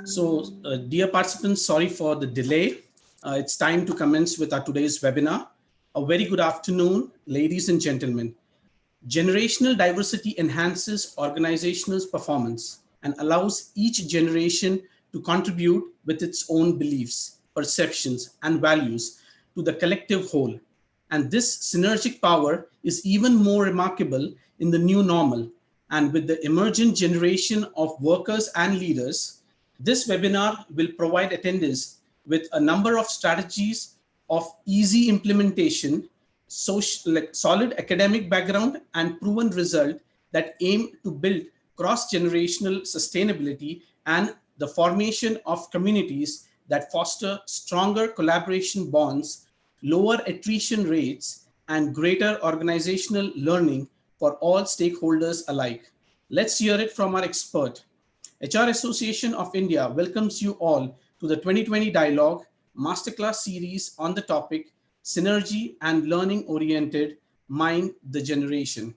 Dear participants, sorry for the delay. It's time to commence with our today's webinar. A very good afternoon, ladies and gentlemen. Generational diversity enhances organizational performance and allows each generation to contribute with its own beliefs, perceptions, and values to the collective whole. And this synergic power is even more remarkable in the new normal. And with the emergent generation of workers and leaders, this webinar will provide attendees with a number of strategies of easy implementation, solid academic background, and proven result that aim to build cross-generational sustainability and the formation of communities that foster stronger collaboration bonds, lower attrition rates, and greater organizational learning for all stakeholders alike. Let's hear it from our expert. HR Association of India welcomes you all to the 2020 Dialogue Masterclass series on the topic Synergy and Learning-Oriented Mind the Generation.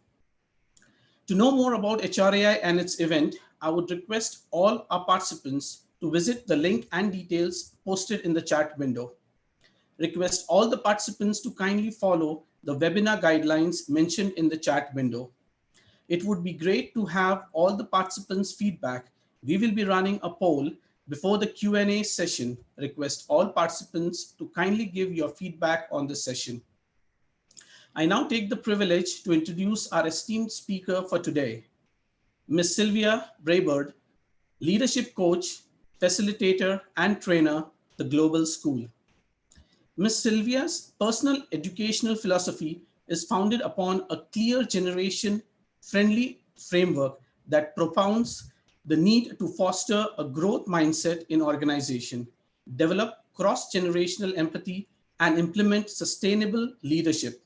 To know more about HRAI and its event, I would request all our participants to visit the link and details posted in the chat window. Request all the participants to kindly follow the webinar guidelines mentioned in the chat window. It would be great to have all the participants' feedback. We will be running a poll before the Q&A session. Request all participants to kindly give your feedback on the session. I now take the privilege to introduce our esteemed speaker for today, Ms. Silvia Breiburd, leadership coach, facilitator, and trainer, the Global School. Ms. Silvia's personal educational philosophy is founded upon a clear generation-friendly framework that propounds the need to foster a growth mindset in organization, develop cross-generational empathy, and implement sustainable leadership.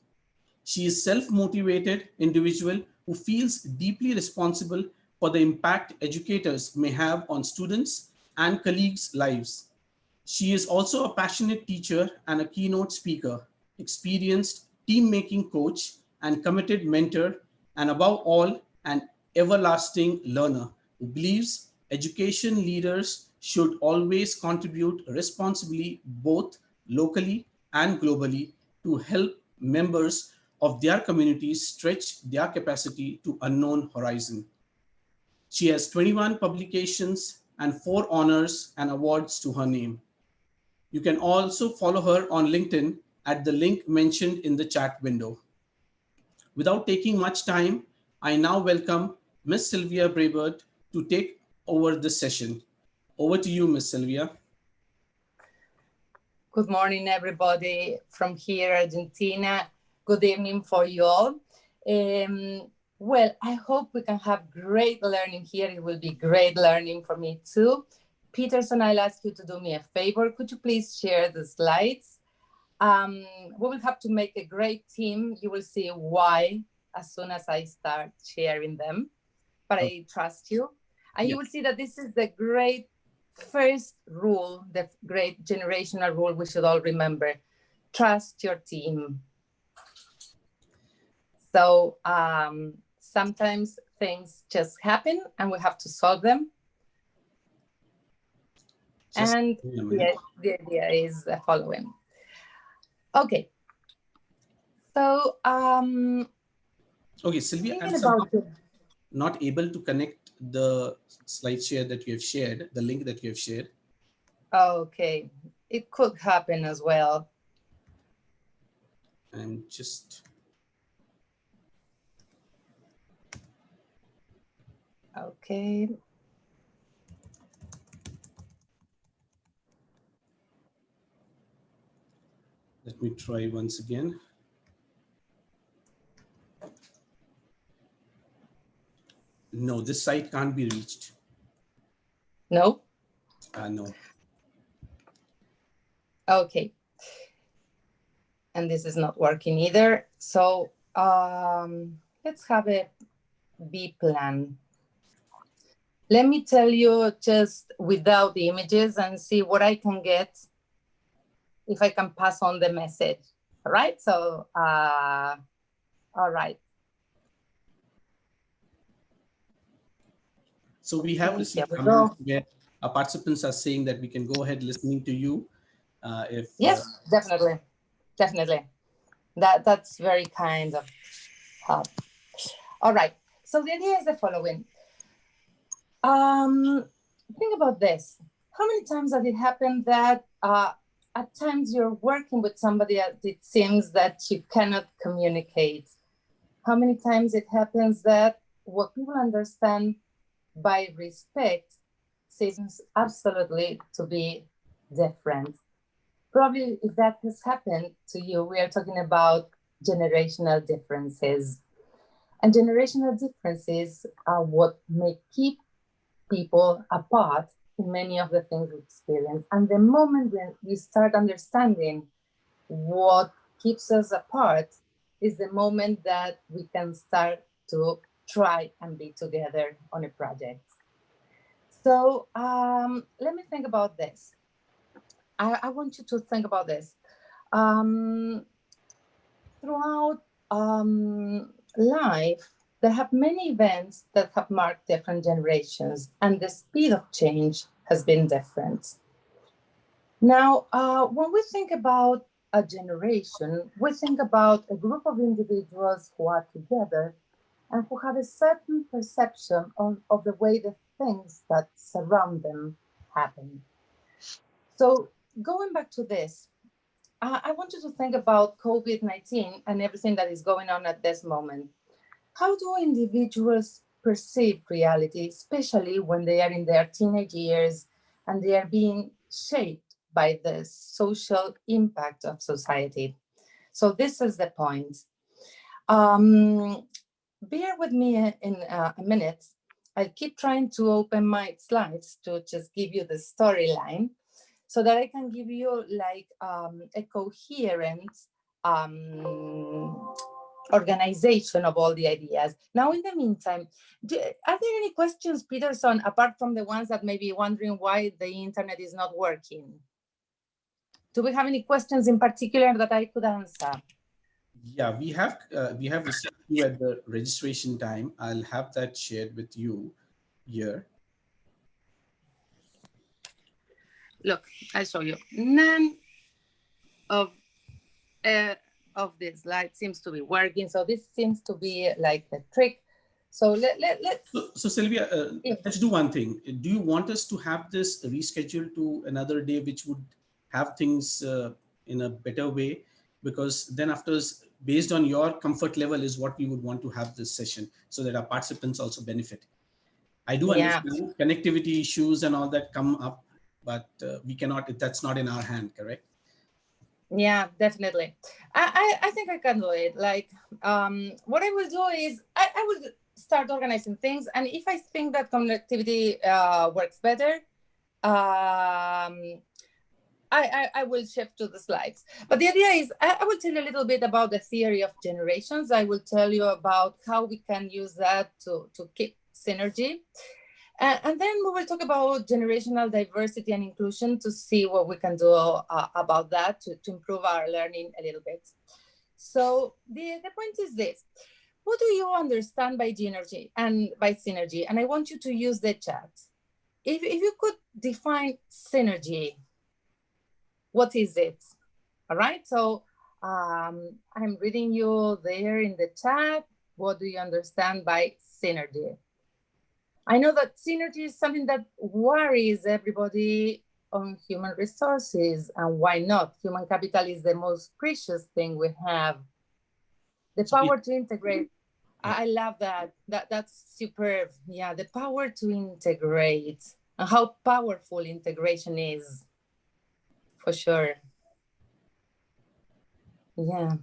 She is a self-motivated individual who feels deeply responsible for the impact educators may have on students and colleagues' lives. She is also a passionate teacher and a keynote speaker, experienced team-making coach, and committed mentor, and above all, an everlasting learner who believes education leaders should always contribute responsibly, both locally and globally, to help members of their communities stretch their capacity to unknown horizon. She has 21 publications and 4 honors and awards to her name. You can also follow her on LinkedIn at the link mentioned in the chat window. Without taking much time, I now welcome Ms. Silvia Breiburd to take over the session. Over to you, Ms. Silvia. Good morning, everybody from here, Argentina. Good evening for you all. Well, I hope we can have great learning here. It will be great learning for me too. Peterson, I'll ask you to do me a favor. Could you please share the slides? We will have to make a great team. You will see why as soon as I start sharing them, but I trust you. And you will see that this is the great first rule, the great generational rule we should all remember. Trust your team. So sometimes things just happen and we have to solve them. And the idea is the following. Okay. So, okay, Silvia, I'm not able to connect the slide share that you have shared, the link that you have shared. Okay, it could happen as well. I'm just. Okay. Let me try once again. No, this site can't be reached. No? No. Okay. And this is not working either. So let's have a B plan. Let me tell you just without the images and see what I can get if I can pass on the message. All right. So, all right. So we have received comments where Our participants are saying that we can go ahead listening to you. Yes, definitely. Definitely. That's very kind of help. All right. So the idea is the following. Think about this. How many times has it happened that at times you're working with somebody that it seems that you cannot communicate? How many times it happens that what people understand by respect seems absolutely to be different? Probably if that has happened to you, we are talking about generational differences. And generational differences are what may keep people apart in many of the things we experience. And the moment when we start understanding what keeps us apart is the moment that we can start to try and be together on a project. So let me think about this. I want you to think about this. Throughout life, there have many events that have marked different generations, and the speed of change has been different. Now, when we think about a generation, we think about a group of individuals who are together and who have a certain perception of the way the things that surround them happen. So, going back to this, I want you to think about COVID-19 and everything that is going on at this moment. How do individuals perceive reality, especially when they are in their teenage years and they are being shaped by the social impact of society? So this is the point. Bear with me in a minute. I'll keep trying to open my slides to just give you the storyline so that I can give you like a coherent organization of all the ideas. Now, in the meantime, are there any questions, Peterson, apart from the ones that may be wondering why the internet is not working? Do we have any questions in particular that I could answer? Yeah, we have received you at the registration time. I'll have that shared with you here. Look, I'll show you. None of this slide seems to be working. So this seems to be like a trick. So let's. So Sylvia, let's do one thing. Do you want us to have this rescheduled to another day, which would have things in a better way? Because then after, based on your comfort level is what we would want to have this session so that our participants also benefit. I do understand connectivity issues and all that come up, but we cannot, that's not in our hand, correct? Yeah, definitely. I think I can do it. Like, what I will do is I will start organizing things. And if I think that connectivity works better, I will shift to the slides. But the idea is I will tell you a little bit about the theory of generations. I will tell you about how we can use that to keep synergy. And then we will talk about generational diversity and inclusion to see what we can do about that to improve our learning a little bit. So the point is this. What do you understand by synergy and by synergy? And I want you to use the chat. If you could define synergy, what is it? All right, so I'm reading you there in the chat. What do you understand by synergy? I know that synergy is something that worries everybody on human resources, and why not? Human capital is the most precious thing we have. The power to integrate. I love that. That's superb. Yeah, the power to integrate and how powerful integration is, for sure. Yeah.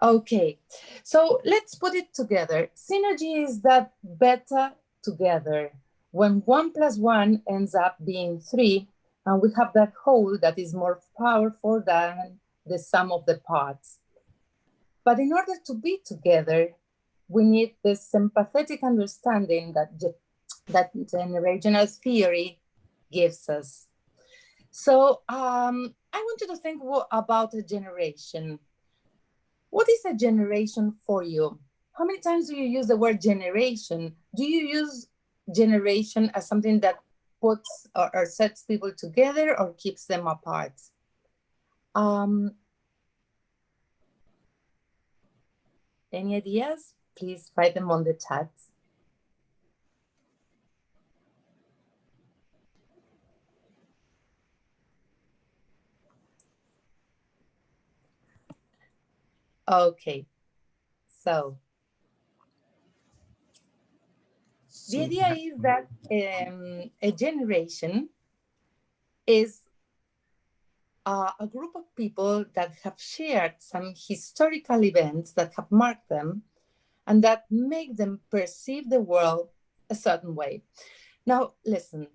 Okay, so let's put it together. Synergy is that better together. When 1 + 1 ends up being 3, and we have that whole that is more powerful than the sum of the parts. But in order to be together, we need this sympathetic understanding that generational theory gives us. So I want you to think about a generation. What is a generation for you? How many times do you use the word generation? Do you use generation as something that puts or sets people together or keeps them apart? Any ideas? Please write them on the chat. Okay, so the idea is that a generation is a group of people that have shared some historical events that have marked them and that make them perceive the world a certain way. Now, listen,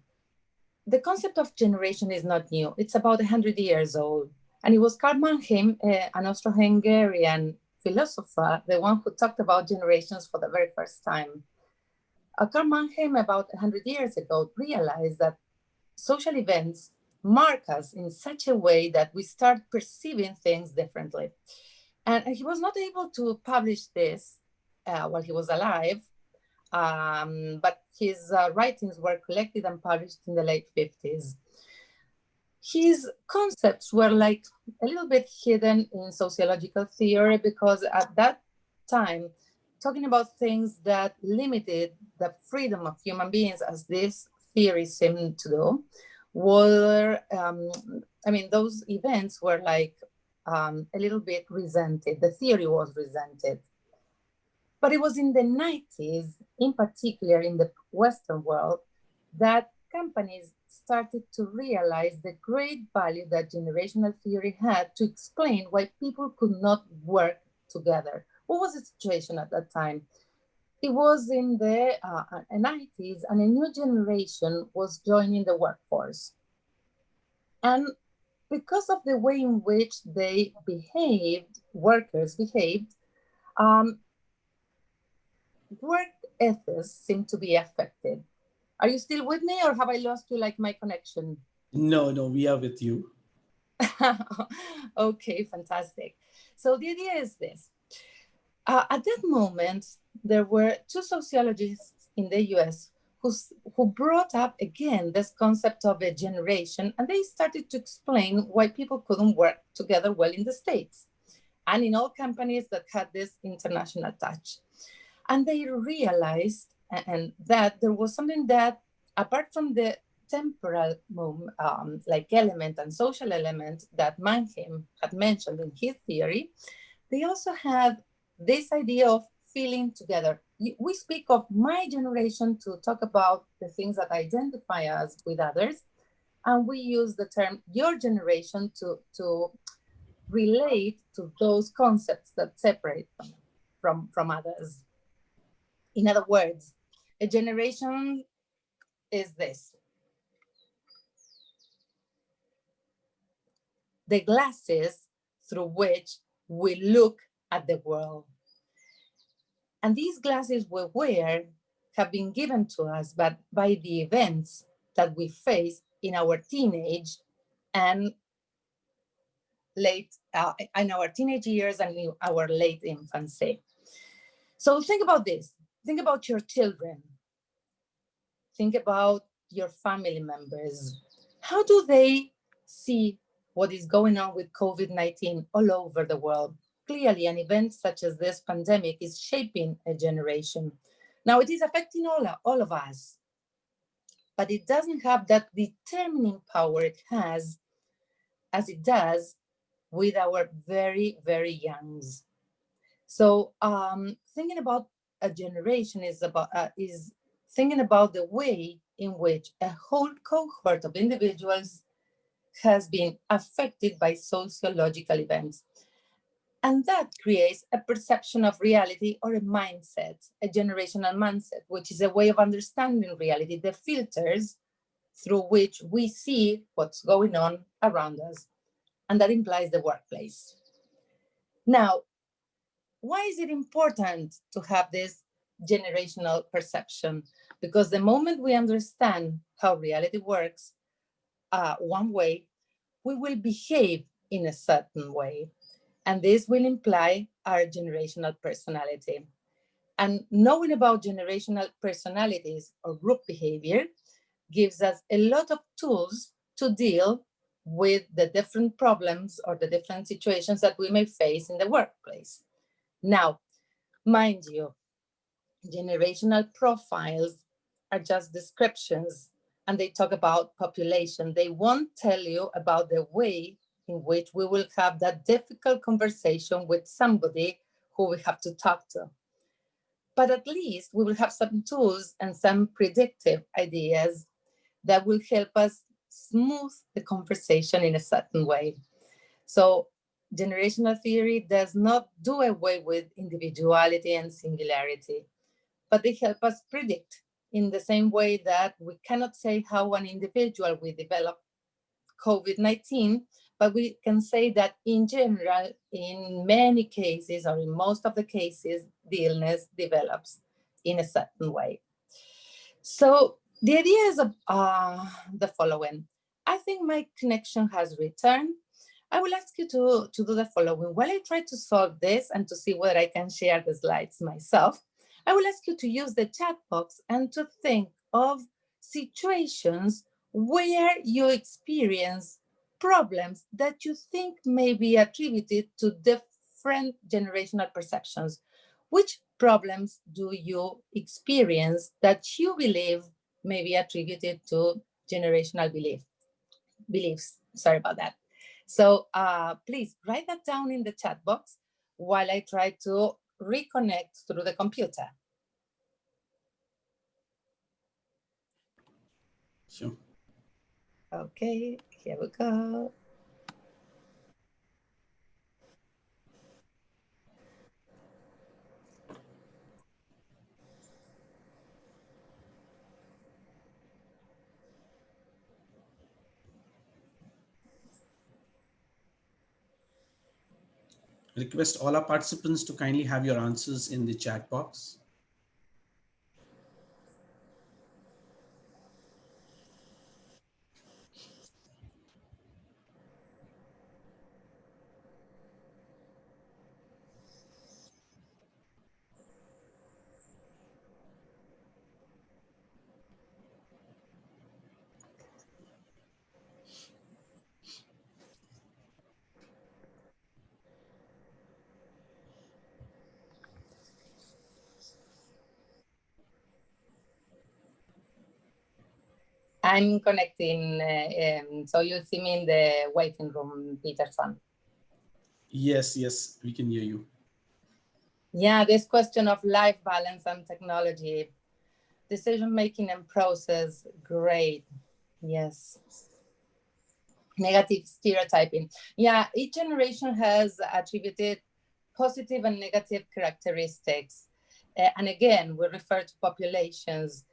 the concept of generation is not new. It's about 100 years old. And it was Karl Mannheim, an Austro-Hungarian philosopher, the one who talked about generations for the very first time. Karl Mannheim, about 100 years ago, realized that social events mark us in such a way that we start perceiving things differently. And he was not able to publish this while he was alive, but his writings were collected and published in the late 50s. His concepts were like a little bit hidden in sociological theory because at that time, talking about things that limited the freedom of human beings, as this theory seemed to do, were, those events were like a little bit resented. The theory was resented. But it was in the 90s, in particular in the Western world, that companies started to realize the great value that generational theory had to explain why people could not work together. What was the situation at that time? It was in the 90s, and a new generation was joining the workforce. And because of the way in which they behaved, workers behaved, work ethics seem to be affected. Are you still with me, or have I lost you like my connection? No, we are with you. Okay, fantastic. So the idea is this. At that moment, there were two sociologists in the US who brought up again this concept of a generation, and they started to explain why people couldn't work together well in the States and in all companies that had this international touch. And they realized that there was something that, apart from the temporal element and social element that Mannheim had mentioned in his theory, they also had this idea of feeling together. We speak of my generation to talk about the things that identify us with others, and we use the term your generation to relate to those concepts that separate them from others. In other words, a generation is this: the glasses through which we look at the world. And these glasses we wear have been given to us by the events that we face in our teenage and in our teenage years and in our late infancy. So think about this. Think about your children. Think about your family members. How do they see what is going on with COVID-19 all over the world? Clearly, an event such as this pandemic is shaping a generation. Now, it is affecting all of us, but it doesn't have that determining power it has as it does with our very, very youngs. So thinking about a generation is thinking about the way in which a whole cohort of individuals has been affected by sociological events. And that creates a perception of reality or a mindset, a generational mindset, which is a way of understanding reality, the filters through which we see what's going on around us. And that implies the workplace. Now, why is it important to have this generational perception? Because the moment we understand how reality works one way, we will behave in a certain way. And this will imply our generational personality. And knowing about generational personalities or group behavior gives us a lot of tools to deal with the different problems or the different situations that we may face in the workplace. Now, mind you, generational profiles are just descriptions and they talk about population. They won't tell you about the way in which we will have that difficult conversation with somebody who we have to talk to. But at least we will have some tools and some predictive ideas that will help us smooth the conversation in a certain way. So generational theory does not do away with individuality and singularity, but they help us predict in the same way that we cannot say how an individual will develop COVID-19, but we can say that in general, in many cases, or in most of the cases, the illness develops in a certain way. So the idea is the following. I think my connection has returned. I will ask you to do the following. While I try to solve this and to see whether I can share the slides myself, I will ask you to use the chat box and to think of situations where you experience problems that you think may be attributed to different generational perceptions. Which problems do you experience that you believe may be attributed to generational beliefs? Sorry about that. So please write that down in the chat box while I try to reconnect through the computer. Sure. Okay, here we go. Request all our participants to kindly have your answers in the chat box. I'm connecting, so you see me in the waiting room, Peterson. Yes, yes, we can hear you. Yeah, this question of life balance and technology, decision-making and process, great, yes. Negative stereotyping. Yeah, each generation has attributed positive and negative characteristics. And again, we refer to populations.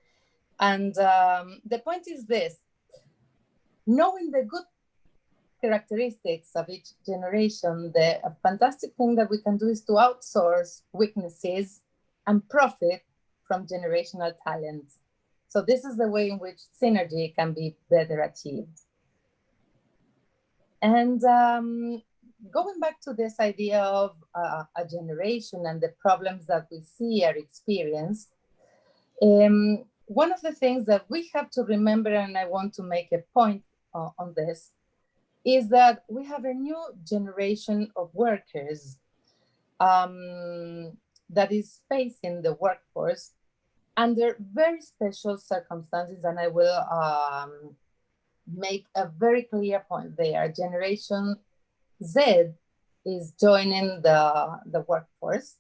And the point is this, knowing the good characteristics of each generation, the fantastic thing that we can do is to outsource weaknesses and profit from generational talents. So this is the way in which synergy can be better achieved. And going back to this idea of a generation and the problems that we see or experience, one of the things that we have to remember, and I want to make a point on this, is that we have a new generation of workers that is facing the workforce under very special circumstances, and I will make a very clear point there. Generation Z is joining the workforce,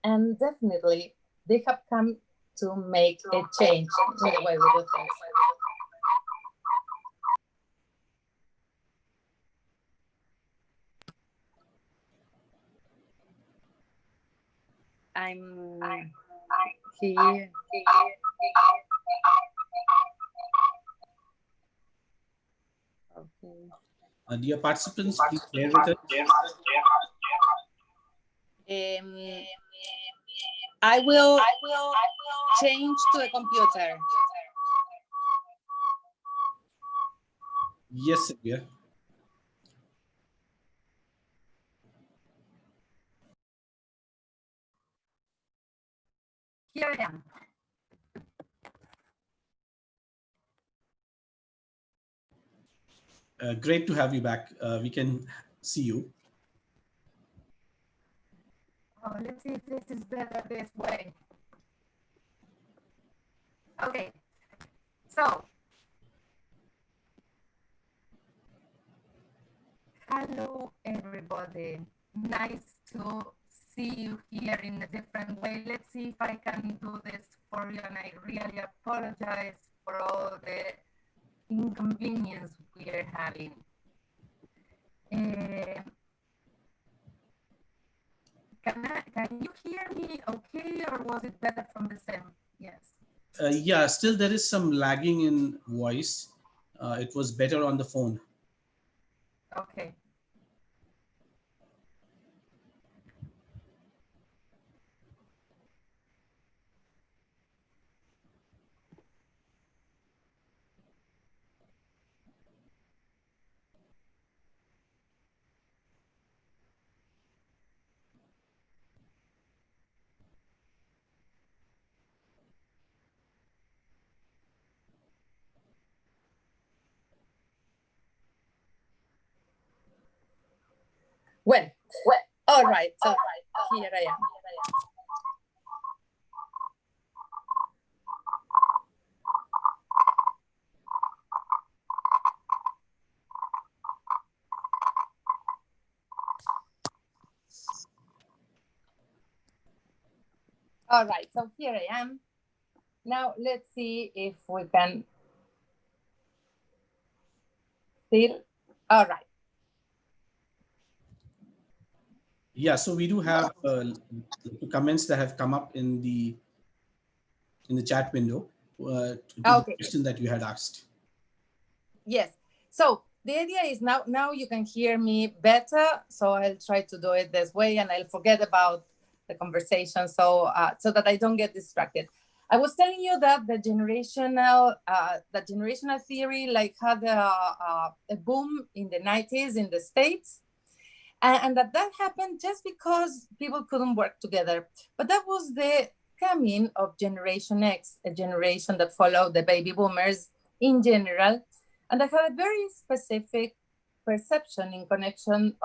and definitely they have come to make a change in the way we do things. I'm here. Okay. Dear participants, please share with us. I will change to the computer. Yes, Silvia. Great to have you back. We can see you. Oh, let's see if this is better this way. Okay, so hello everybody. Nice to see you here in a different way. Let's see if I can do this for you, and I really apologize for all the inconvenience we are having. Can you hear me okay, or was it better from the same? Yes. Yeah, still there is some lagging in voice. It was better on the phone. Okay. Well, all right. So here I am. All right, so here I am. Now let's see if we can still, all right. Yeah, so we do have comments that have come up in the chat window to the Okay, question that you had asked. yes. So the idea is now you can hear me better. So I'll try to do it this way, and I'll forget about the conversation so that I don't get distracted. I was telling you that the generational theory like had a boom in the 90s in the States. And that happened just because people couldn't work together. But that was the coming of Generation X, a generation that followed the baby boomers in general, and that had a very specific perception in connection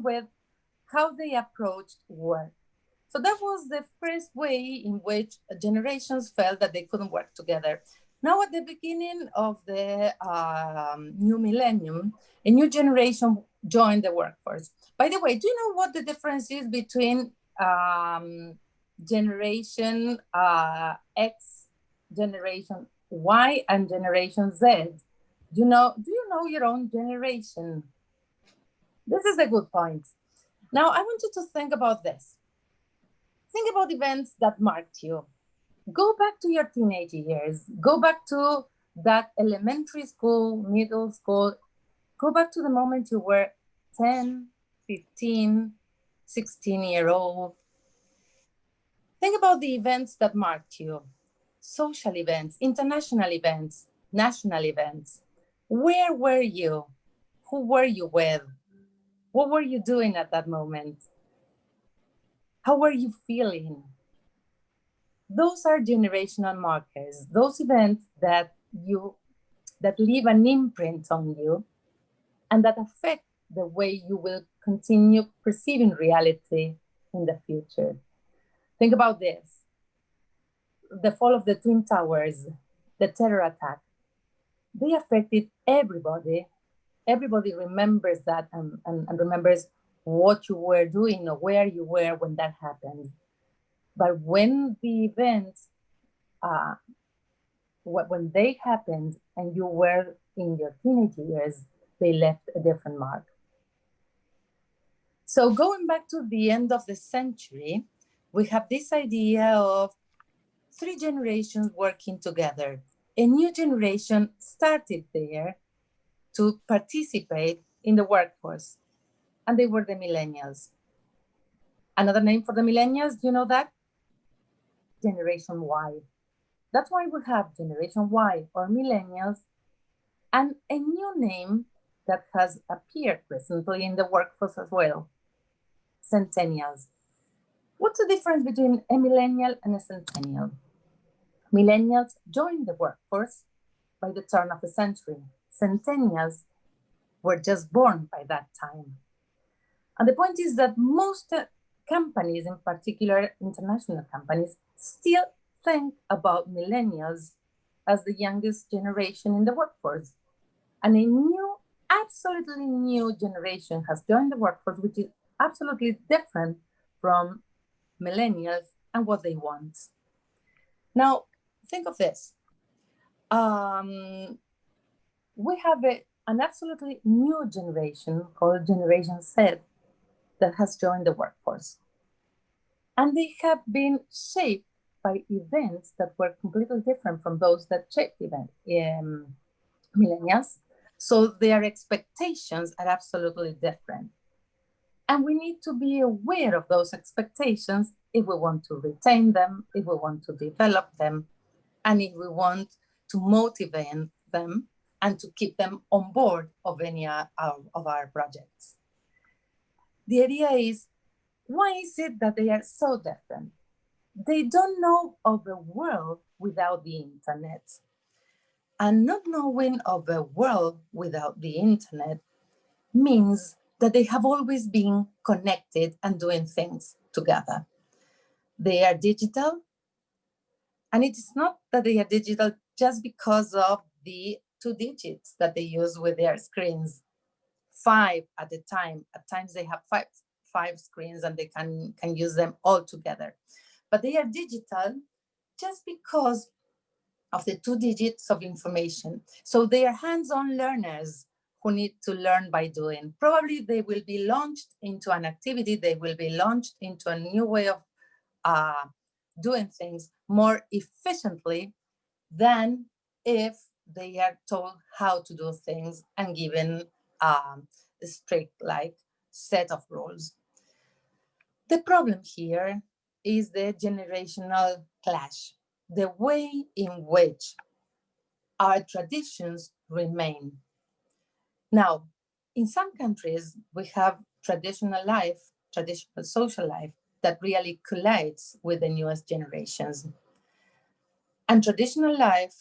with how they approached work. So that was the first way in which generations felt that they couldn't work together. Now, at the beginning of the new millennium, a new generation joined the workforce. By the way, do you know what the difference is between Generation X, Generation Y, and Generation Z? Do you know your own generation? This is a good point. Now, I want you to think about this. Think about events that marked you. Go back to your teenage years. Go back to that elementary school, middle school. Go back to the moment you were 10, 15, 16-year-old. Think about the events that marked you. Social events, international events, national events. Where were you? Who were you with? What were you doing at that moment? How were you feeling? Those are generational markers, those events that leave an imprint on you and that affect the way you will continue perceiving reality in the future. Think about this. The fall of the Twin Towers, the terror attack, they affected everybody. Everybody remembers that and remembers what you were doing or where you were when that happened. But when the events, when they happened and you were in your teenage years, they left a different mark. So going back to the end of the century, we have this idea of 3 generations working together. A new generation started there to participate in the workforce, and they were the millennials. Another name for the millennials, do you know that? Generation Y. That's why we have Generation Y or millennials, and a new name that has appeared recently in the workforce as well, Centennials. What's the difference between a millennial and a centennial? Millennials joined the workforce by the turn of the century. Centennials were just born by that time. And the point is that most companies, in particular international companies, still think about millennials as the youngest generation in the workforce. And a new, absolutely new generation has joined the workforce, which is absolutely different from millennials and what they want. Now, think of this. We have an absolutely new generation called Generation Z that has joined the workforce. And they have been shaped by events that were completely different from those that shaped millennials. So their expectations are absolutely different. And we need to be aware of those expectations if we want to retain them, if we want to develop them, and if we want to motivate them and to keep them on board of any of our projects. The idea is, why is it that they are so different? They don't know of a world without the internet. And not knowing of a world without the internet means that they have always been connected and doing things together. They are digital, and it is not that they are digital just because of the 2 digits that they use with their screens, 5 at a time. At times they have five screens and they can use them all together. But they are digital just because of the 2 digits of information. So they are hands-on learners who need to learn by doing. Probably they will be launched into an activity, they will be launched into a new way of doing things more efficiently than if they are told how to do things and given a strict set of rules. The problem here is the generational clash, the way in which our traditions remain. Now, in some countries, we have traditional social life that really collides with the newest generations. And traditional life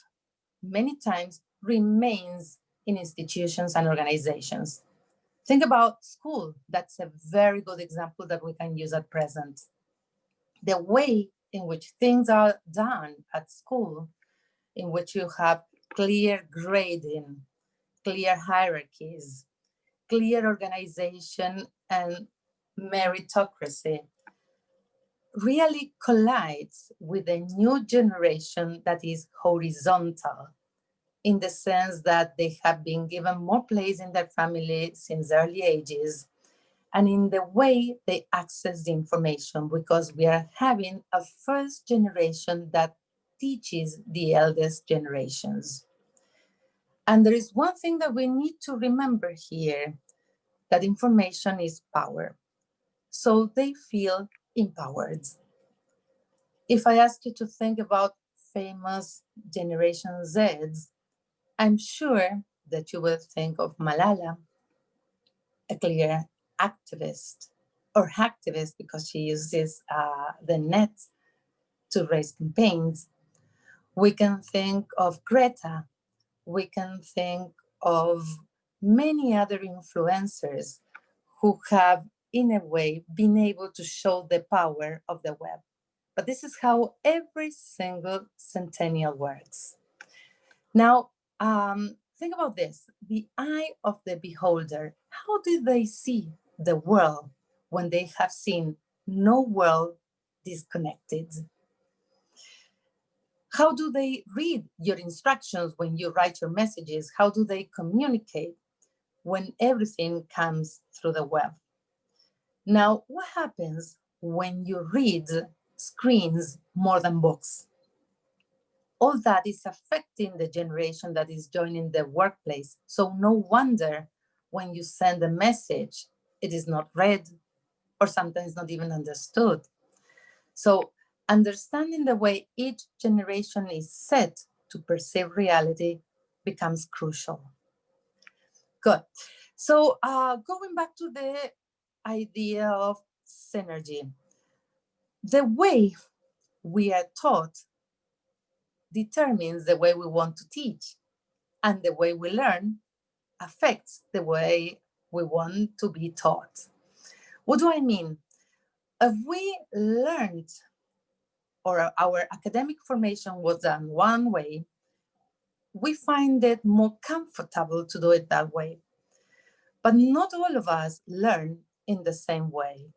many times remains in institutions and organizations. Think about school. That's a very good example that we can use at present. The way in which things are done at school, in which you have clear grading, clear hierarchies, clear organization, and meritocracy, really collides with a new generation that is horizontal, in the sense that they have been given more place in their family since early ages, and in the way they access the information, because we are having a first generation that teaches the eldest generations. And there is one thing that we need to remember here, that information is power. So they feel empowered. If I ask you to think about famous Generation Zs, I'm sure that you will think of Malala, a clear activist, or hacktivist because she uses the net to raise campaigns. We can think of Greta. We can think of many other influencers who have, in a way, been able to show the power of the web. But this is how every single centennial works. Now, think about this, the eye of the beholder. How do they see the world when they have seen no world disconnected? How do they read your instructions when you write your messages? How do they communicate when everything comes through the web? Now, what happens when you read screens more than books? All that is affecting the generation that is joining the workplace. So no wonder when you send a message, it is not read or sometimes not even understood. So understanding the way each generation is set to perceive reality becomes crucial. Good. So going back to the idea of synergy, the way we are taught determines the way we want to teach. And the way we learn affects the way we want to be taught. What do I mean? If we learned or our academic formation was done one way, we find it more comfortable to do it that way. But not all of us learn in the same way.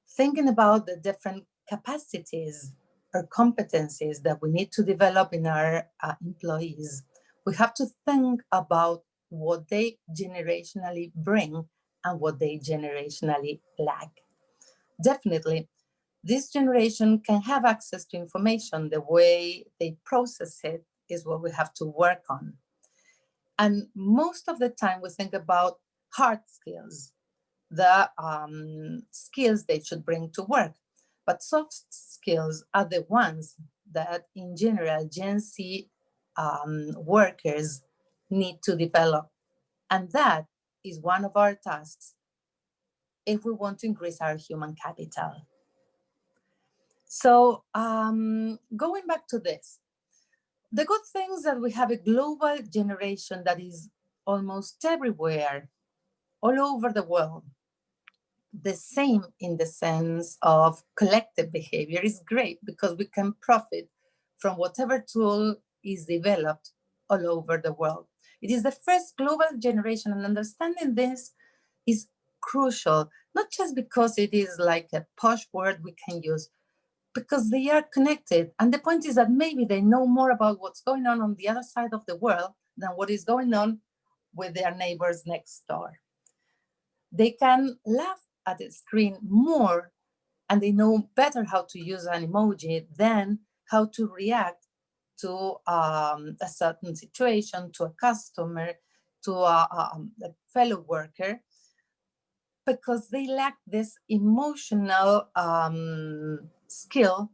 Thinking about the different capacities or competencies that we need to develop in our employees, we have to think about what they generationally bring and what they generationally lack. Definitely, this generation can have access to information. The way they process it is what we have to work on. And most of the time we think about hard skills, the skills they should bring to work. But soft skills are the ones that in general Gen Z workers need to develop. And that is one of our tasks if we want to increase our human capital. So going back to this, the good thing is that we have a global generation that is almost everywhere, all over the world. The same in the sense of collective behavior is great because we can profit from whatever tool is developed all over the world. It is the first global generation, and understanding this is crucial, not just because it is like a posh word we can use, because they are connected. And the point is that maybe they know more about what's going on the other side of the world than what is going on with their neighbors next door. They can laugh at the screen more, and they know better how to use an emoji than how to react to a certain situation, to a customer, to a fellow worker, because they lack this emotional skill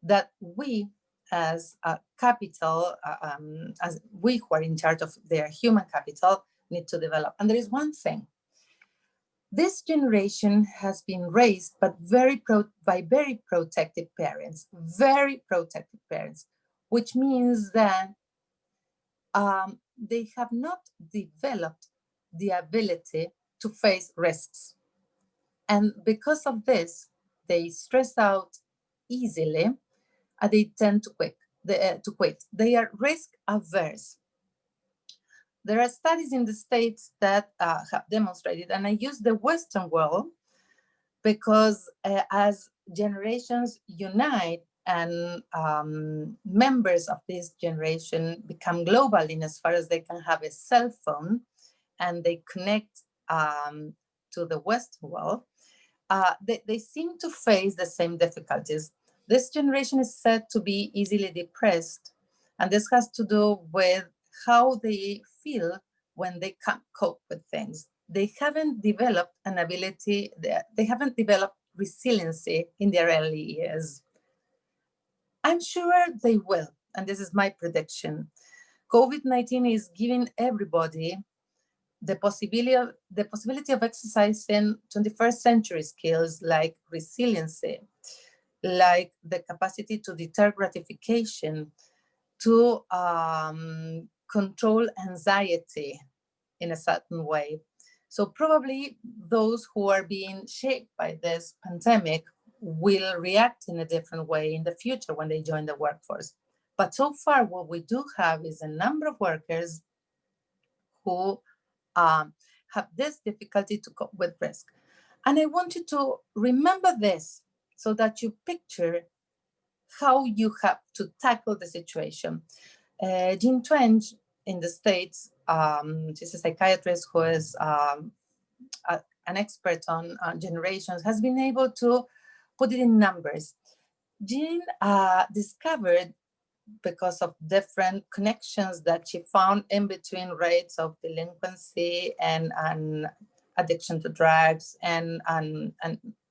that we as capital, as we who are in charge of their human capital, need to develop. And there is one thing. This generation has been raised by very protective parents, which means that they have not developed the ability to face risks. And because of this, they stress out easily and they tend to quit. They are risk averse. There are studies in the States that have demonstrated, and I use the Western world because as generations unite and members of this generation become global in as far as they can have a cell phone and they connect to the Western world, they seem to face the same difficulties. This generation is said to be easily depressed, and this has to do with how they feel when they can't cope with things. They haven't developed an ability, they haven't developed resiliency in their early years. I'm sure they will, and this is my prediction. COVID-19 is giving everybody the possibility of exercising 21st century skills like resiliency, like the capacity to deter gratification, to control anxiety in a certain way. So probably those who are being shaped by this pandemic will react in a different way in the future when they join the workforce. But so far, what we do have is a number of workers who have this difficulty to cope with risk. And I want you to remember this so that you picture how you have to tackle the situation. Jean Twenge in the States, she's a psychiatrist who is an expert on generations, has been able to put it in numbers. Jean discovered, because of different connections that she found in between rates of delinquency and addiction to drugs and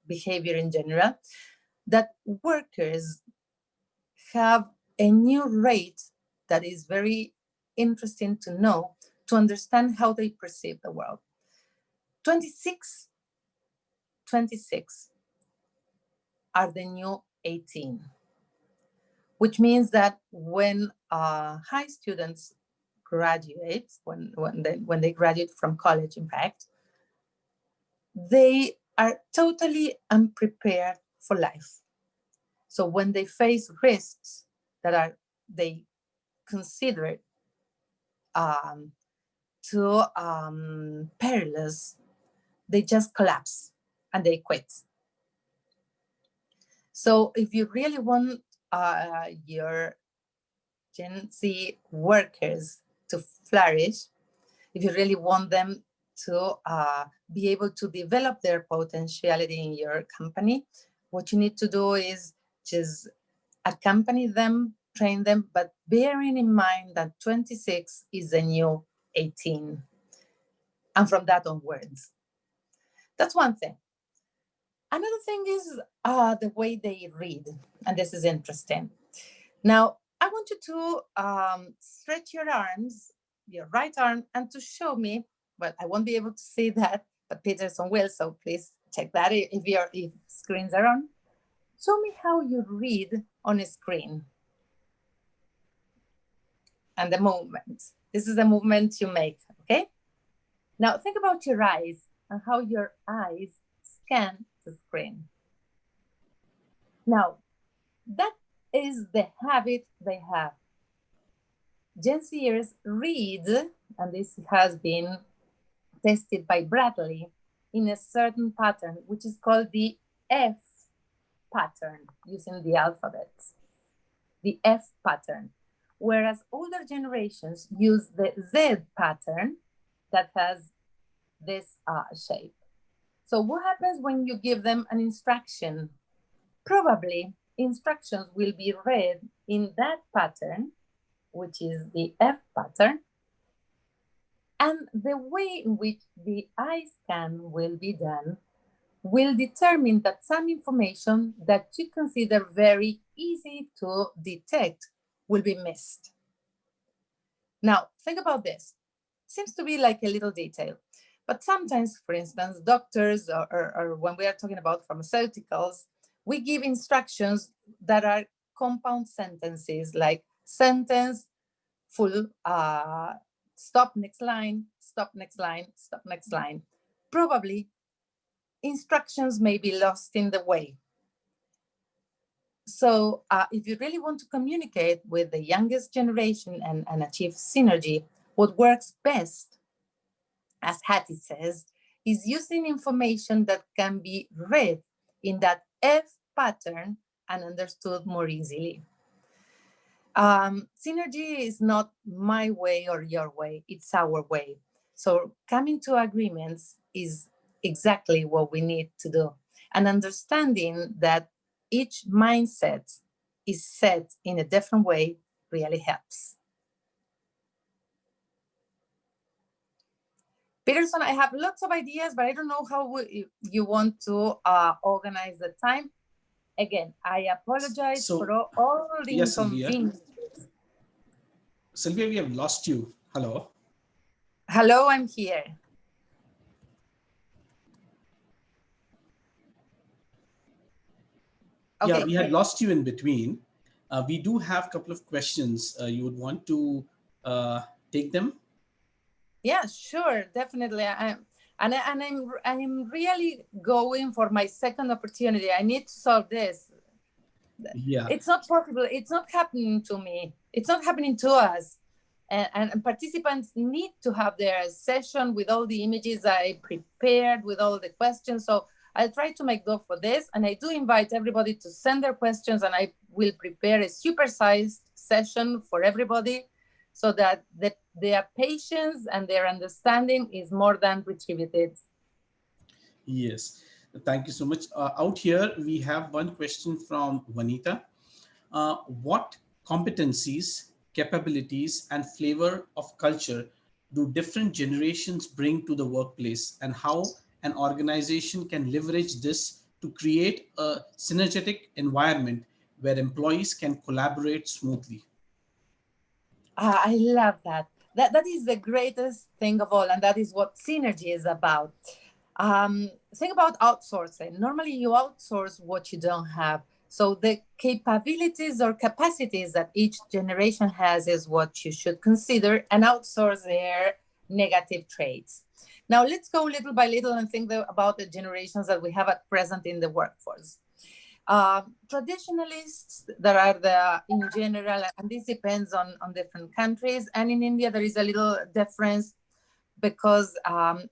behavior in general, that workers have a new rate that is very interesting to know, to understand how they perceive the world. 26 are the new 18. which means that when high students graduate, when they graduate from college, in fact, they are totally unprepared for life. So when they face risks that they consider too perilous, they just collapse and they quit. So if you really want your Gen Z workers to flourish, if you really want them to be able to develop their potentiality in your company, what you need to do is just accompany them, train them, but bearing in mind that 26 is the new 18. And from that onwards. That's one thing. Another thing is the way they read. And this is interesting. Now, I want you to stretch your arms, your right arm, and to show me, well, I won't be able to see that, but Peterson will, so please check that if screens are on. Show me how you read on a screen. And the movement. This is the movement you make, okay? Now think about your eyes and how your eyes scan the screen. Now, that is the habit they have. Gen Zers read, and this has been tested by Bradley, in a certain pattern, which is called the F pattern, using the alphabet. The F pattern. Whereas older generations use the Z pattern that has this shape. So what happens when you give them an instruction? Probably instructions will be read in that pattern, which is the F pattern, and the way in which the eye scan will be done will determine that some information that you consider very easy to detect will be missed. Now, think about this. Seems to be like a little detail, but sometimes, for instance, doctors or when we are talking about pharmaceuticals, we give instructions that are compound sentences, like sentence, full, stop, next line, stop, next line, stop, next line. Probably instructions may be lost in the way. So if you really want to communicate with the youngest generation and achieve synergy, what works best, as Hattie says, is using information that can be read in that F pattern and understood more easily. Synergy is not my way or your way, it's our way. So coming to agreements is exactly what we need to do. And understanding that each mindset is set in a different way really helps. Peterson, I have lots of ideas, but I don't know how you want to organize the time. Again, I apologize for all the inconvenience. Sylvia, we have lost you. Hello. Hello, I'm here. Okay. Yeah, we had lost you in between. We do have a couple of questions. You would want to take them? Yeah, sure, definitely. I'm really going for my second opportunity. I need to solve this. Yeah. It's not possible. It's not happening to me. It's not happening to us. And participants need to have their session with all the images I prepared, with all the questions. So I'll try to make do for this. And I do invite everybody to send their questions, and I will prepare a supersized session for everybody so that their patience and their understanding is more than retributed. Yes, thank you so much. Out here, we have one question from Vanita. What competencies, capabilities, and flavor of culture do different generations bring to the workplace, and how an organization can leverage this to create a synergetic environment where employees can collaborate smoothly? I love that. That is the greatest thing of all, and that is what synergy is about. Think about outsourcing. Normally, you outsource what you don't have. So the capabilities or capacities that each generation has is what you should consider and outsource their negative traits. Now let's go little by little and think about the generations that we have at present in the workforce. Traditionalists that are in general, and this depends on different countries, and in India there is a little difference because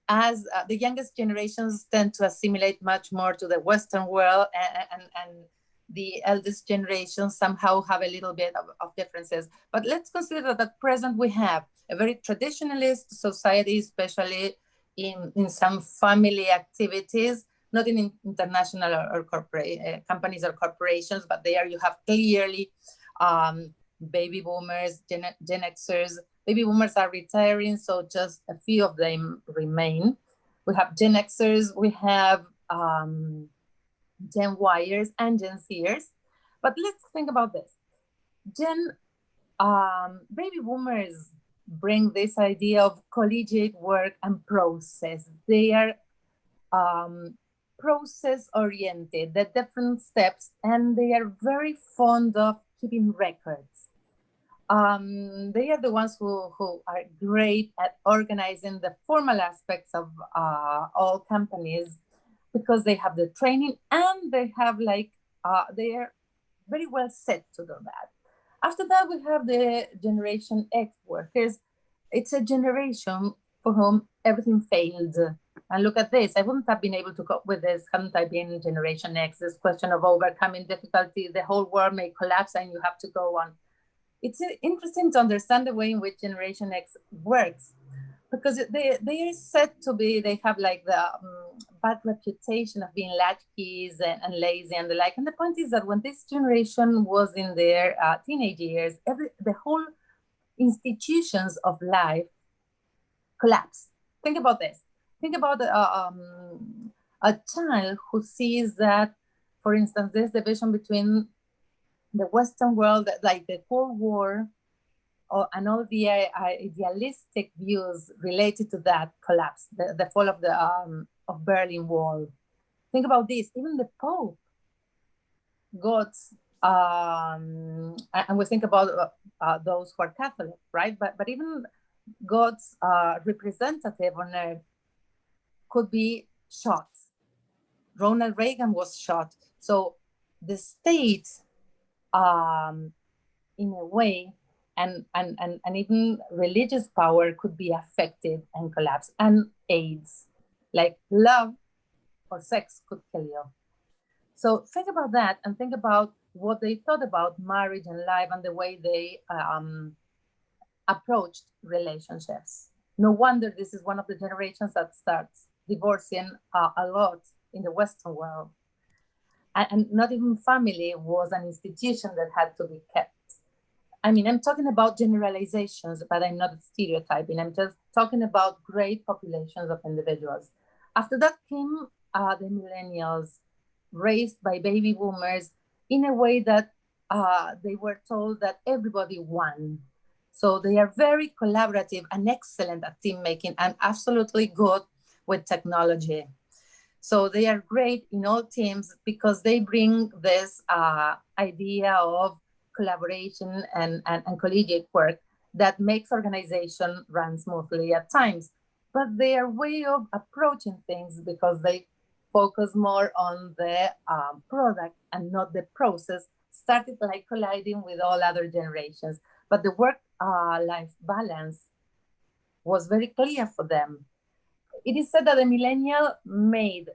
as the youngest generations tend to assimilate much more to the Western world, and the eldest generations somehow have a little bit of differences. But let's consider that at present we have a very traditionalist society, especially in some family activities, not in international or corporate companies or corporations, but there you have clearly baby boomers, Gen Xers. Baby boomers are retiring, so just a few of them remain. We have Gen Xers, we have Gen Yers and Gen Zers. But let's think about this. Baby boomers bring this idea of collegiate work and process. They are process oriented, the different steps, and they are very fond of keeping records. They are the ones who are great at organizing the formal aspects of all companies because they have the training and they have they are very well set to do that. After that, we have the Generation X workers. It's a generation for whom everything failed. And look at this, I wouldn't have been able to cope with this hadn't I been in Generation X. This question of overcoming difficulty, the whole world may collapse and you have to go on. It's interesting to understand the way in which Generation X works, because they are said to be, they have like the bad reputation of being latchkeys and lazy and the like. And the point is that when this generation was in their teenage years, the whole institutions of life collapsed. Think about this. Think about a child who sees that, for instance, this division between the Western world, like the Cold War, and all the idealistic views related to that collapse, the fall of the Berlin Wall. Think about this. Even the Pope got, and we think about those who are Catholic, right? But even God's representative on earth could be shot. Ronald Reagan was shot. So the state, in a way, and even religious power could be affected and collapse. And AIDS, like love or sex, could kill you. So think about that and think about what they thought about marriage and life and the way they approached relationships. No wonder this is one of the generations that starts divorcing a lot in the Western world. And not even family was an institution that had to be kept. I mean, I'm talking about generalizations, but I'm not stereotyping. I'm just talking about great populations of individuals. After that came the millennials, raised by baby boomers in a way that they were told that everybody won. So they are very collaborative and excellent at team making and absolutely good with technology. So they are great in all teams because they bring this idea of collaboration and collegiate work that makes organization run smoothly at times. But their way of approaching things, because they focus more on the product and not the process, started like colliding with all other generations. But the work-life balance was very clear for them. It is said that the millennial made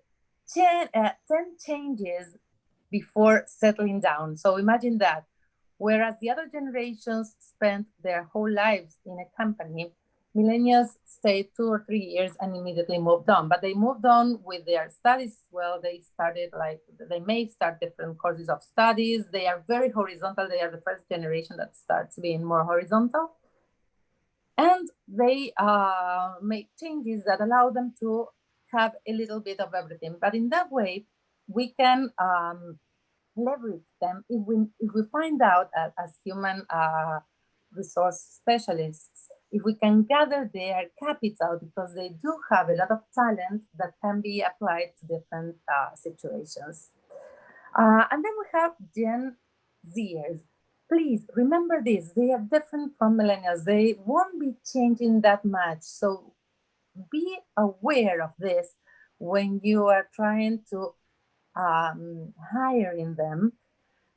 10 changes before settling down. So imagine that. Whereas the other generations spent their whole lives in a company, millennials stayed 2 or 3 years and immediately moved on. But they moved on with their studies. Well, they started they may start different courses of studies. They are very horizontal. They are the first generation that starts being more horizontal. And they make changes that allow them to have a little bit of everything. But in that way, we can leverage them if we find out as human resource specialists, if we can gather their capital, because they do have a lot of talent that can be applied to different situations. And then we have Gen Zers. Please remember this, they are different from millennials. They won't be changing that much. So be aware of this when you are trying to hire in them,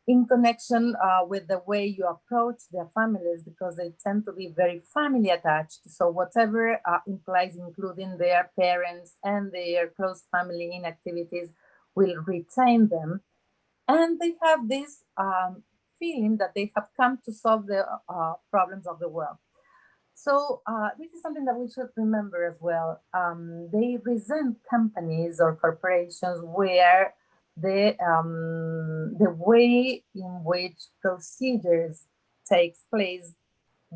in connection with the way you approach their families, because they tend to be very family attached. So whatever implies including their parents and their close family in activities will retain them. And they have this feeling that they have come to solve the problems of the world. So this is something that we should remember as well. They resent companies or corporations where the way in which procedures takes place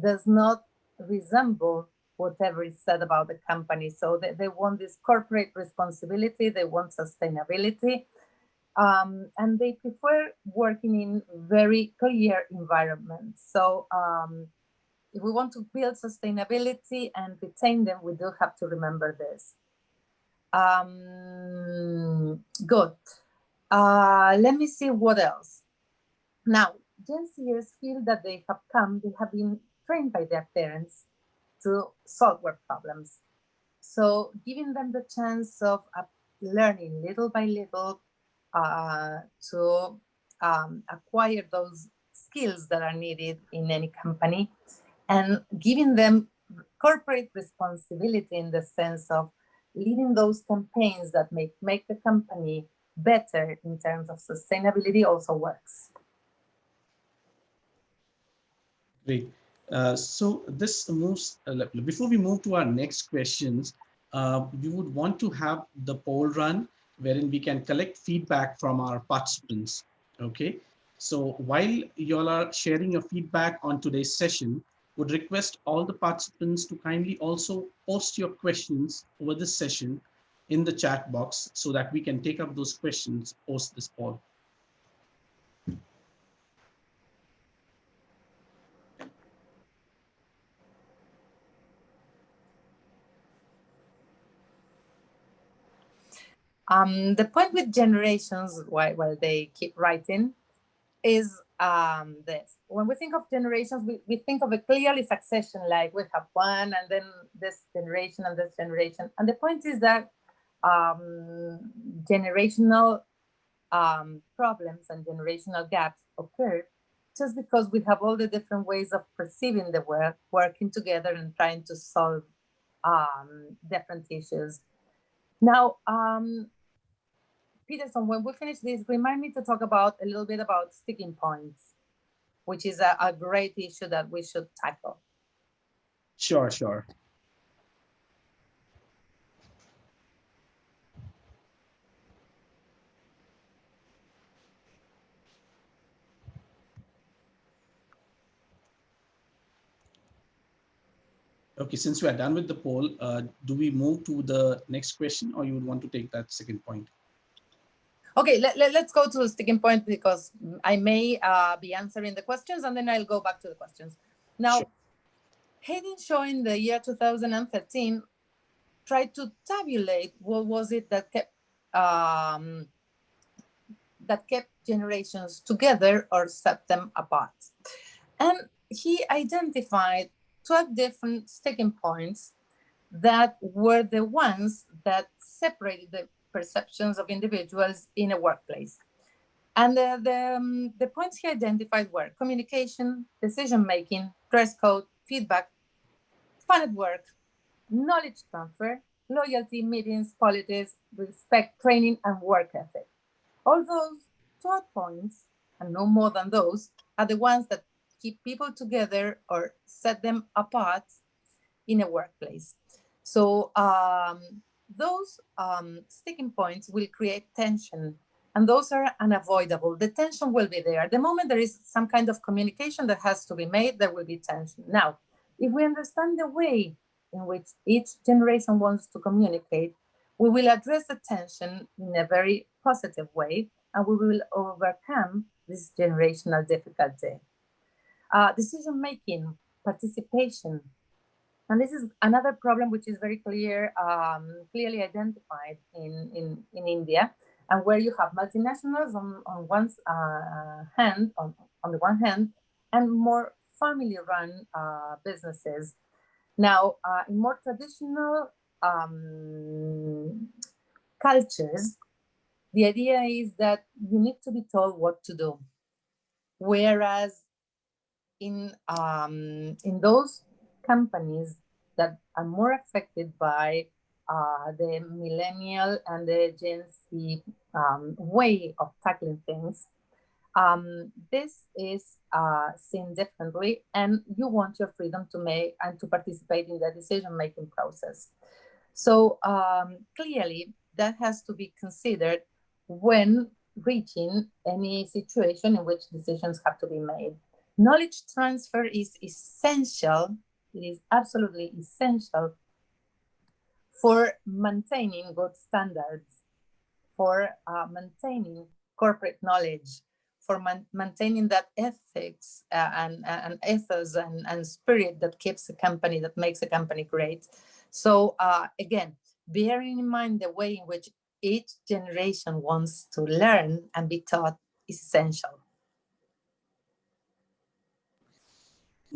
does not resemble whatever is said about the company. So they want this corporate responsibility, they want sustainability, and they prefer working in very clear environments. So if we want to build sustainability and retain them, we do have to remember this. Good. Let me see what else. Now, Gen Zers feel that they have been trained by their parents to solve work problems. So giving them the chance of learning little by little to acquire those skills that are needed in any company, and giving them corporate responsibility in the sense of leading those campaigns that make the company better in terms of sustainability also works. Great. So this moves, before we move to our next questions, we would want to have the poll run wherein we can collect feedback from our participants. Okay. So while you all are sharing your feedback on today's session, would request all the participants to kindly also post your questions over this session in the chat box so that we can take up those questions post this poll. The point with generations, while they keep writing, is this. When we think of generations, we think of a clearly succession, like we have one and then this generation and this generation. And the point is that generational problems and generational gaps occur just because we have all the different ways of perceiving the world, working together and trying to solve different issues. Now, Peterson, when we finish this, remind me to talk about a little bit about sticking points, which is a great issue that we should tackle. Sure, sure. Okay, since we are done with the poll, do we move to the next question, or you would want to take that second point? Okay, let's go to the sticking point, because I may be answering the questions and then I'll go back to the questions. Now, sure. Hayden showing the year 2013 tried to tabulate what was it that kept generations together or set them apart. And he identified 12 different sticking points that were the ones that separated the perceptions of individuals in a workplace. And the points he identified were communication, decision-making, dress code, feedback, fun at work, knowledge transfer, loyalty, meetings, politics, respect, training, and work ethic. All those 12 points, and no more than those, are the ones that keep people together or set them apart in a workplace. So those sticking points will create tension, and those are unavoidable. The tension will be there. The moment there is some kind of communication that has to be made, there will be tension. Now, if we understand the way in which each generation wants to communicate, we will address the tension in a very positive way, and we will overcome this generational difficulty. Decision-making, participation, and this is another problem which is very clearly identified in India, and where you have multinationals on one's hand, on the one hand, and more family-run businesses. Now, in more traditional cultures, the idea is that you need to be told what to do. Whereas in those companies that are more affected by the millennial and the Gen Z way of tackling things, this is seen differently, and you want your freedom to make and to participate in the decision-making process. So clearly, that has to be considered when reaching any situation in which decisions have to be made. Knowledge transfer is essential. It is absolutely essential for maintaining good standards, for maintaining corporate knowledge, for maintaining that ethics and ethos and spirit that keeps a company, that makes a company great. So again, bearing in mind the way in which each generation wants to learn and be taught is essential.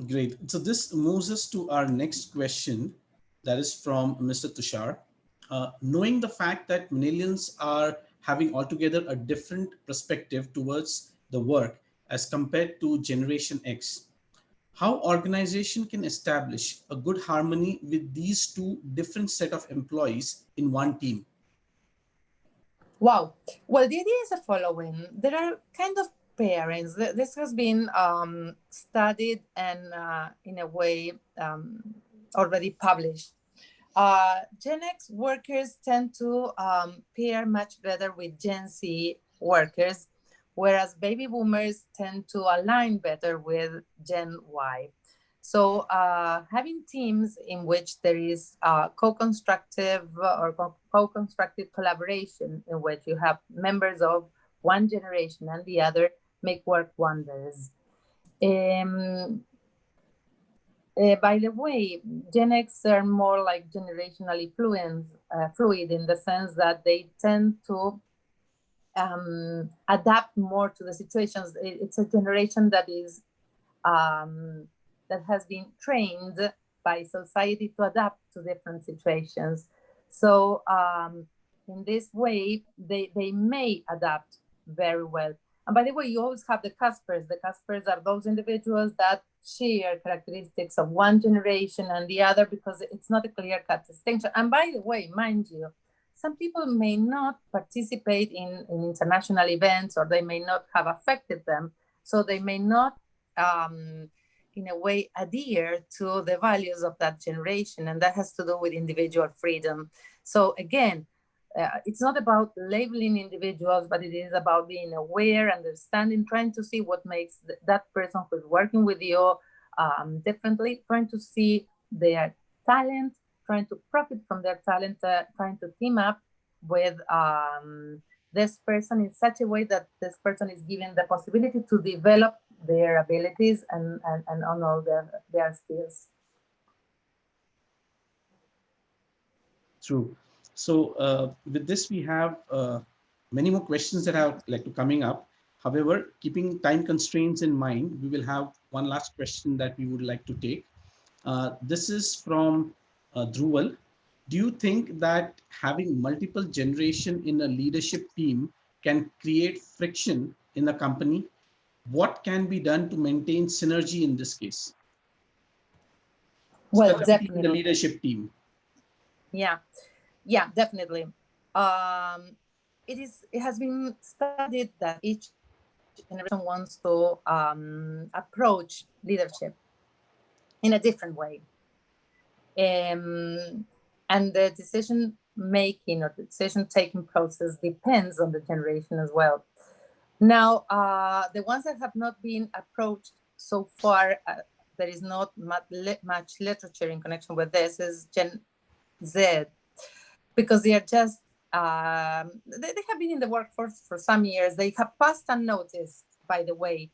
Great. So this moves us to our next question, that is from Mr. Tushar. Knowing the fact that millennials are having altogether a different perspective towards the work as compared to Generation X, how organization can establish a good harmony with these two different set of employees in one team? Wow. Well, the idea is the following. There are kind of parents. This has been studied and in a way already published. Gen X workers tend to pair much better with Gen Z workers, whereas baby boomers tend to align better with Gen Y. So having teams in which there is co-constructive or co-constructive collaboration, in which you have members of one generation and the other, make work wonders. By the way, Gen X are more like generationally fluid in the sense that they tend to adapt more to the situations. It's a generation that is that has been trained by society to adapt to different situations. So in this way, they may adapt very well. And by the way, you always have the Caspers. The Caspers are those individuals that share characteristics of one generation and the other, because it's not a clear-cut distinction. And by the way, mind you, some people may not participate in international events, or they may not have affected them. So they may not, in a way, adhere to the values of that generation. And that has to do with individual freedom. So again, it's not about labeling individuals, but it is about being aware, understanding, trying to see what makes that person who's working with you differently, trying to see their talent, trying to profit from their talent, trying to team up with this person in such a way that this person is given the possibility to develop their abilities and on all their skills. True. So with this, we have many more questions that are like to coming up. However, keeping time constraints in mind, we will have one last question that we would like to take. This is from Dhruval. Do you think that having multiple generation in a leadership team can create friction in a company? What can be done to maintain synergy in this case? Well, Specifically definitely. in the leadership team. Yeah, definitely. It has been studied that each generation wants to approach leadership in a different way. And the decision making or the decision taking process depends on the generation as well. Now, the ones that have not been approached so far, there is not much literature in connection with this, is Gen Z, because they are just, they have been in the workforce for some years. They have passed unnoticed, by the way.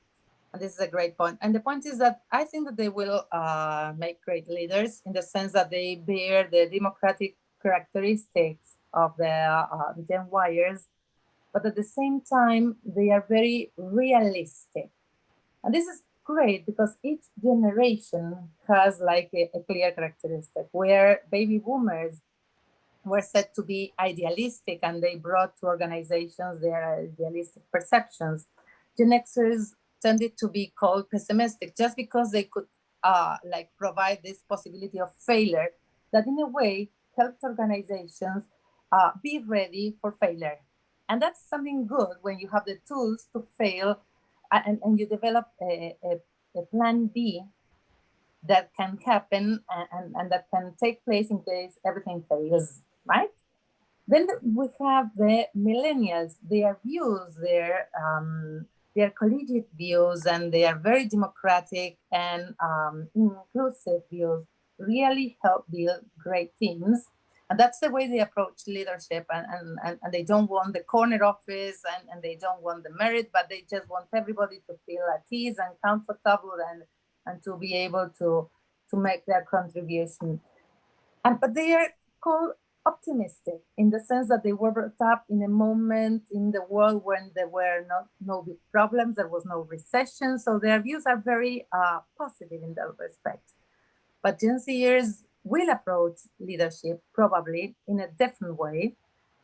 And this is a great point. And the point is that I think that they will make great leaders in the sense that they bear the democratic characteristics of the Gen Yers, but at the same time, they are very realistic. And this is great because each generation has like a clear characteristic, where baby boomers were said to be idealistic and they brought to organizations their idealistic perceptions. Gen Xers tended to be called pessimistic just because they could like provide this possibility of failure that in a way helped organizations be ready for failure. And that's something good when you have the tools to fail, and you develop a plan B that can happen, and that can take place in case everything fails, right? Then we have the millennials, their views, their collegiate views, and their very democratic and inclusive views really help build great teams. And that's the way they approach leadership. And they don't want the corner office, and they don't want the merit, but they just want everybody to feel at ease and comfortable, and to be able to make their contribution. But they are called optimistic in the sense that they were brought up in a moment in the world when there were no big problems, there was no recession, so their views are very positive in that respect. But Gen Zers will approach leadership probably in a different way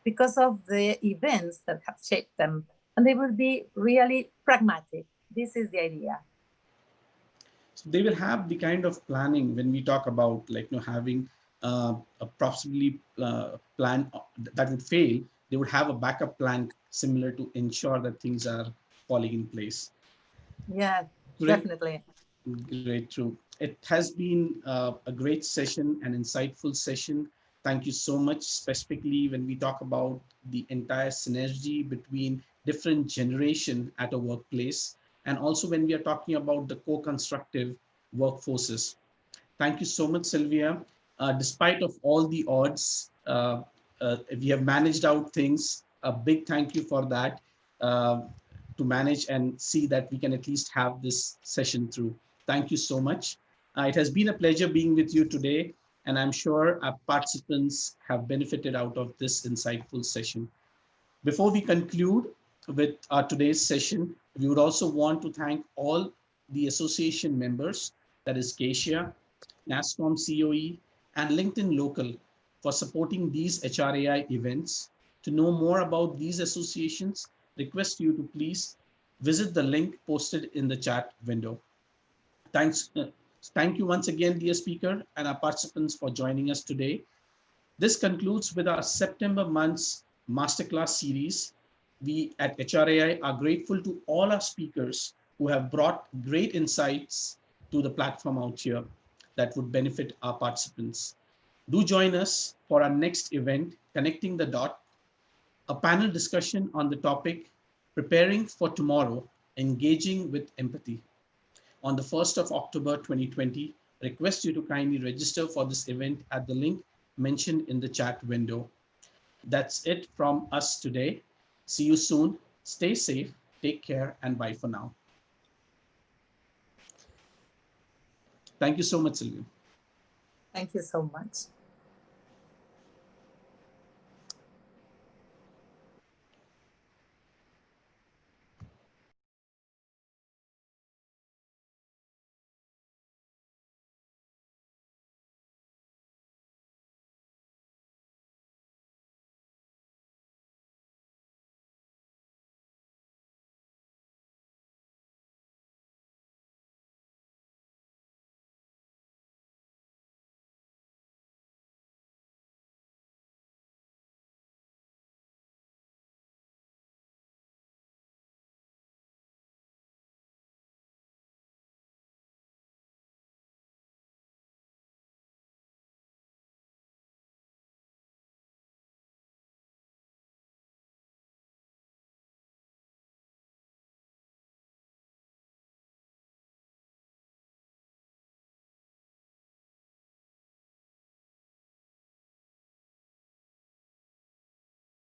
because of the events that have shaped them, and they will be really pragmatic. This is the idea. So they will have the kind of planning when we talk about like having a possibly plan that would fail. They would have a backup plan similar to ensure that things are falling in place. Yeah, Great, definitely. great, true. It has been a great session, an insightful session. Thank you so much, specifically when we talk about the entire synergy between different generation at a workplace, and also when we are talking about the co-constructive workforces. Thank you so much, Silvia. Despite of all the odds, we have managed out things. A big thank you for that, uh, to manage and see that we can at least have this session through. Thank you so much. It has been a pleasure being with you today, and I'm sure our participants have benefited out of this insightful session. Before we conclude with our today's session, we would also want to thank all the association members, that is Acacia, NASCOM COE, and LinkedIn Local, for supporting these HRAI events. To know more about these associations, request you to please visit the link posted in the chat window. Thanks. Thank you once again, dear speaker, and our participants for joining us today. This concludes with our September month's masterclass series. We at HRAI are grateful to all our speakers who have brought great insights to the platform out here that would benefit our participants. Do join us for our next event, Connecting the Dot, a panel discussion on the topic, Preparing for Tomorrow, Engaging with Empathy. On the 1st of October 2020, request you to kindly register for this event at the link mentioned in the chat window. That's it from us today. See you soon. Stay safe, take care, and bye for now. Thank you so much, Silvia. Thank you so much.